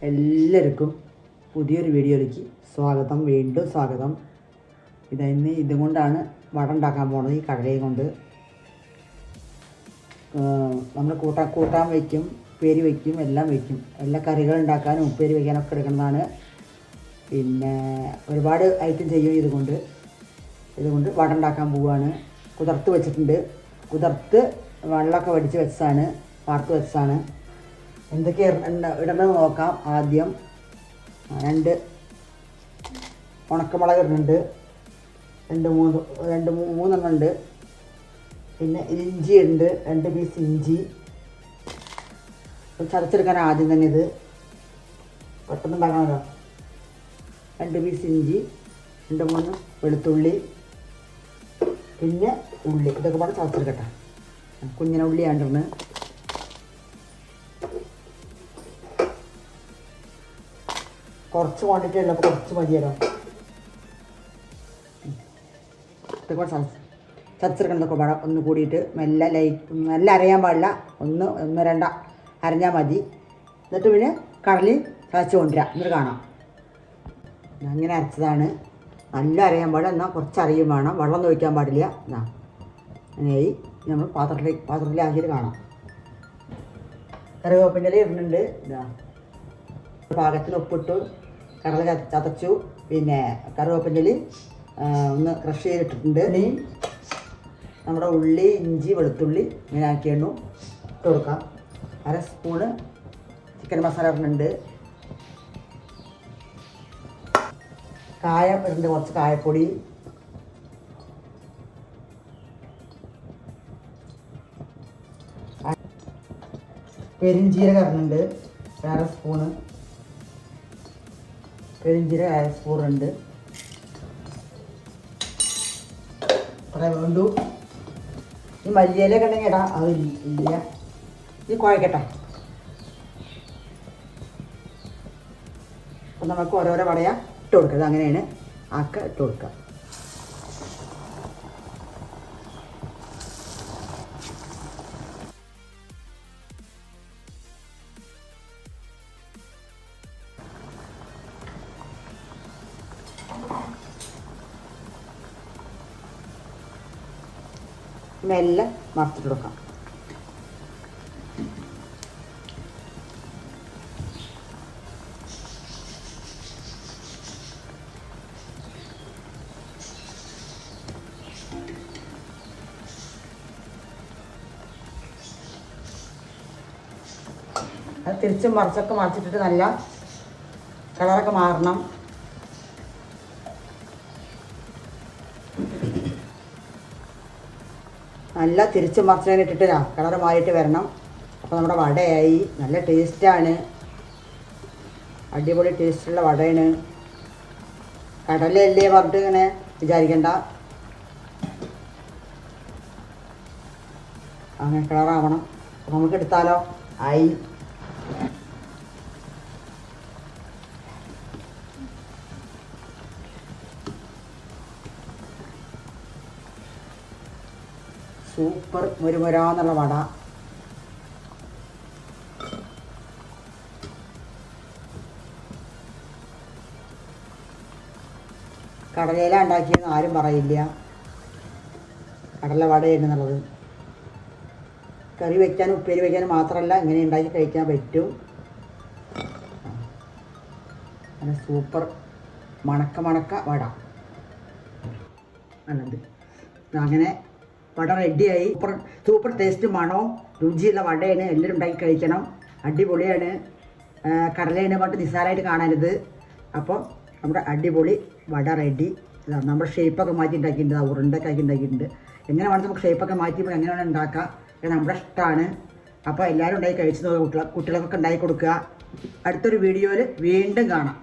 എല്ലാവർക്കും പുതിയൊരു വീഡിയോയിലേക്ക് സ്വാഗതം. വീണ്ടും സ്വാഗതം. ഇതും കൊണ്ടാണ് വട ഉണ്ടാക്കാൻ പോകുന്നത്. ഈ കടലയും കൊണ്ട് നമ്മൾ കൂട്ടാൻ വയ്ക്കും, ഉപ്പേരി വയ്ക്കും, എല്ലാം വയ്ക്കും. എല്ലാ കറികൾ ഉണ്ടാക്കാനും ഉപ്പേരി വയ്ക്കാനൊക്കെ എടുക്കുന്നതാണ്. പിന്നെ ഒരുപാട് ഐറ്റം ചെയ്യും. ഇതുകൊണ്ട് വട ഉണ്ടാക്കാൻ പോവുകയാണ്. കുതിർത്ത് വെച്ചിട്ടുണ്ട്. കുതിർത്ത് വെള്ളമൊക്കെ വടിച്ച് വെച്ചതാണ്, വാർത്ത് വെച്ചതാണ്. എന്തൊക്കെ ഇടണമെന്ന് നോക്കാം. ആദ്യം 2 ഉണക്കമുളക് ഇടുന്നുണ്ട്, 3 ഉണ്ട്. പിന്നെ ഇഞ്ചി ഉണ്ട്, 2 പീസ് ഇഞ്ചി ചതച്ചെടുക്കാൻ. ആദ്യം തന്നെ ഇത് പെട്ടെന്ന് ഉണ്ടാക്കണമല്ലോ. 2 പീസ് ഇഞ്ചി, 2-3 വെളുത്തുള്ളി, പിന്നെ ഉള്ളി. ഇതൊക്കെ പാടെ ചതച്ചെടുക്കട്ടെ. കുഞ്ഞിനെ ഉള്ളിയാണ്ടിരുന്ന് കുറച്ച് ക്വാണ്ടിറ്റി ഉള്ളപ്പോൾ കുറച്ച് മതിയല്ലോ. ഇതൊക്കെ ചതച്ചെടുക്കണതൊക്കെ പാടെ ഒന്ന് കൂടിയിട്ട് മെല്ലെ അരയാൻ പാടില്ല. 1-2 അരഞ്ഞാൽ മതി. എന്നിട്ട് പിന്നെ കടലിൽ ചതച്ച് കൊണ്ടുവരാം. എന്നിട്ട് കാണാം. അങ്ങനെ അരച്ചതാണ്. നല്ല അരയാൻ പാടില്ല, എന്നാൽ കുറച്ച് അരയും വേണം. വെള്ളം ഒഴിക്കാൻ പാടില്ല. അങ്ങനെയായി നമ്മൾ പാത്രത്തിലാക്കിയിട്ട് കാണാം. കറിവേപ്പിൻ്റെ ഇല ഇടുന്നുണ്ട്. പാകത്തിന് ഉപ്പിട്ടു, കടല ചതച്ചു, പിന്നെ കറിവേപ്പിൻ്റെ ഇല ഒന്ന് ക്രഷ് ചെയ്തിട്ടിട്ടുണ്ട്. ഇനി നമ്മുടെ ഉള്ളി, ഇഞ്ചി, വെളുത്തുള്ളി ഇങ്ങനെ ആക്കിയാണ് ഇട്ട് കൊടുക്കാം. 1/2 സ്പൂണ് ചിക്കൻ മസാല ഇടുന്നുണ്ട്. കായം ഇടുന്നുണ്ട്, കുറച്ച് കായപ്പൊടി, പെരിഞ്ചീരകം ഇടുന്നുണ്ട്. 1/2 സ്പൂണ് പെരിഞ്ചീരകം 1/2 സ്പൂൺ ഉണ്ട്. അത്രേ വേണ്ടു. ഈ മല്ലിയിലൊക്കെ ഉണ്ടെങ്കിൽ ഇടാം, അത് ഇല്ല. ഈ കുഴക്കട്ടെ. അപ്പം നമുക്ക് ഓരോരോ വടയാ ഇട്ട് കൊടുക്കുക. അങ്ങനെയാണ് ഇട്ട് കൊടുക്കുക. മെല്ലെ മറച്ചിട്ട് കൊടുക്കാം. അത് തിരിച്ചും മറിച്ചൊക്കെ മറിച്ചിട്ടിട്ട് നല്ല കളറൊക്കെ മാറണം. നല്ല തിരിച്ചും മറിച്ചിട്ടിട്ട് കളറ് മാറിയിട്ട് വരണം. അപ്പോൾ നമ്മുടെ വടയായി. നല്ല ടേസ്റ്റാണ്, അടിപൊളി ടേസ്റ്റുള്ള വടയാണ്. കടലയല്ലേ പറഞ്ഞിട്ട് ഇങ്ങനെ വിചാരിക്കണ്ട. അങ്ങനെ കളറാവണം. അപ്പോൾ നമുക്ക് എടുത്താലോ. ആയി. സൂപ്പർ മുരുമുരാന്നുള്ള വട. കടലയില ഉണ്ടാക്കിയെന്ന് ആരും പറയില്ല. കടല വടയായിരുന്നുള്ളത്. കറി വയ്ക്കാനും ഉപ്പേരി വയ്ക്കാനും മാത്രമല്ല, ഇങ്ങനെ ഉണ്ടാക്കി കഴിക്കാൻ പറ്റും. നല്ല സൂപ്പർ മണക്ക വട നല്ലത്. അങ്ങനെ വട റെഡിയായി. സൂപ്പർ ടേസ്റ്റ്, മണവും രുചിയുള്ള വടയാണ്. എല്ലാവരും ഉണ്ടാക്കി കഴിക്കണം. അടിപൊളിയാണ്. കടലയാണ് പറഞ്ഞിട്ട് നിസ്സാരമായിട്ട് കാണരുത്. അപ്പോൾ നമ്മുടെ അടിപൊളി വട റെഡി. നമ്മുടെ ഷേപ്പൊക്കെ മാറ്റി ഉണ്ടാക്കിയിട്ടുണ്ട്, ഉരുണ്ടൊക്കെ ആക്കി ഉണ്ടാക്കിയിട്ടുണ്ട്. എങ്ങനെ വേണം നമുക്ക് ഷേപ്പൊക്കെ മാറ്റിയപ്പോൾ എങ്ങനെ വേണം ഉണ്ടാക്കാം, നമ്മുടെ ഇഷ്ടമാണ്. അപ്പോൾ എല്ലാവരും ഉണ്ടാക്കി കഴിച്ച് നോക്കുക. കുട്ടികൾക്കൊക്കെ ഉണ്ടാക്കി കൊടുക്കുക. അടുത്തൊരു വീഡിയോയിൽ വീണ്ടും കാണാം.